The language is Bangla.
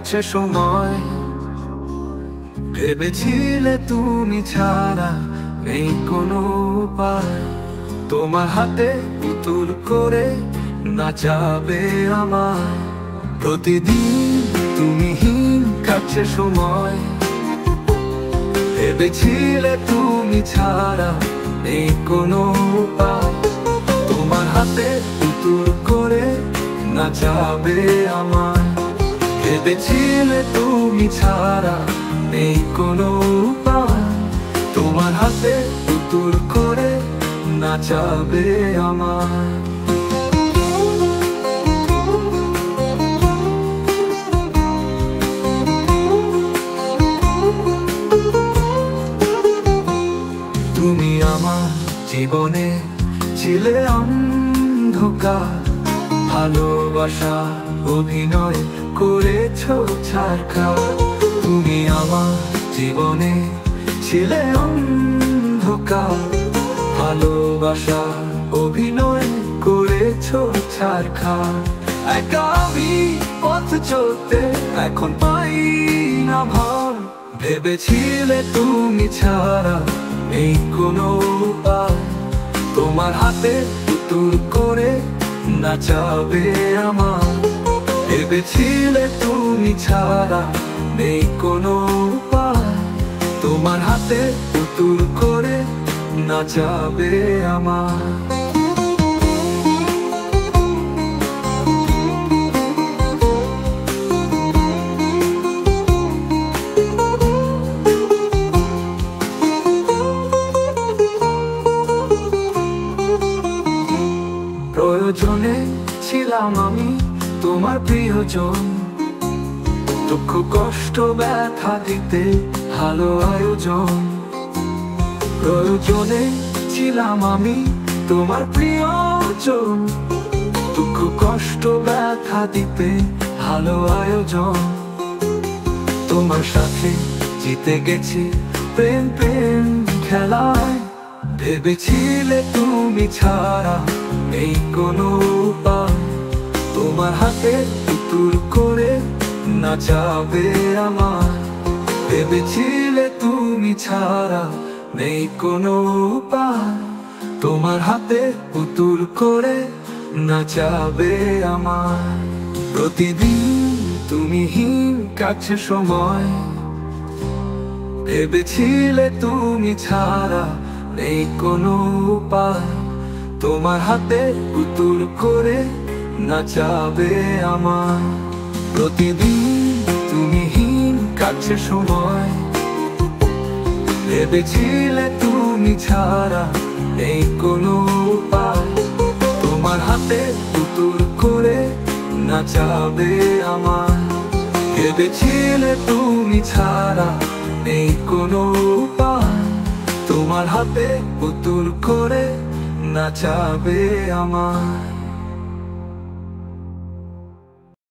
কাটছে সময়। ভেবেছিলে তুমি ছাড়া নেই কোনো উপায়, তোমার হাতে পুতুল করে নাচাবে আমায়। প্রতিদিন তুমি কাটছে সময়। ভেবেছিলে তুমি ছাড়া নেই কোনো উপায়, তোমার হাতে পুতুল করে নাচাবে আমায়। ভেবেছিলে তুমি ছাড়া নেই কোনো উপায়, তোমার হাতে পুতুল করে নাচাবে আমায়। তুমি আমার জীবনে ছিলে অন্ধকার, ভালোবাসা অভিনয় করেছো ছারখার। তুমি আমার জীবনে ছিলে অন্ধকার, ভালোবাসা অভিনয় করেছো ছারখার। একা আমি পথ চলতে এখন পাই না ভর। ভেবেছিলে তুমি ছাড়া এই কোনো উপায়, তোমার হাতে পুতুল করে নাচাবে আমার। ভেবেছিলে তুমি ছাড়া নেই কোনো উপায়, তোমার হাতে পুতুল করে নাচাবে আমার। প্রয়োজনে ছিলাম আমি তোমার প্রিয়জন, দুঃখ কষ্ট ব্যথা দিতে ভালো আয়োজন। প্রয়োজনে ছিলাম আমি তোমার প্রিয়জন, দুঃখ কষ্ট ব্যথা দিতে ভালো আয়োজন। তোমার সাথে জিতে গেছি প্রেম প্রেম খেলায়। ভেবেছিলে তুমি ছাড়া নেই কোনো উপায়, তোমার হাতে পুতুল করে নাচাবে আমার। ভেবেছিলে তুমি ছাড়া নেই কোনো উপায়, তোমার হাতে পুতুল করে নাচাবে আমার। প্রতিদিন তুমি কাটছে সময়। ভেবেছিলে তুমি ছাড়া নেই কোনো উপায়, তোমার হাতে পুতুল করে নাচাবে আমার। প্রতিদিন তুমি কাটছে সময়। ভেবেছিলে তুমি ছাড়া নেই কোনো উপায়, তোমার হাতে পুতুল করে নাচাবে আমার। ভেবেছিলে তুমি ছাড়া নেই কোনো উপায়, তোমার হাতে পুতুল করে নাচাবে আমার।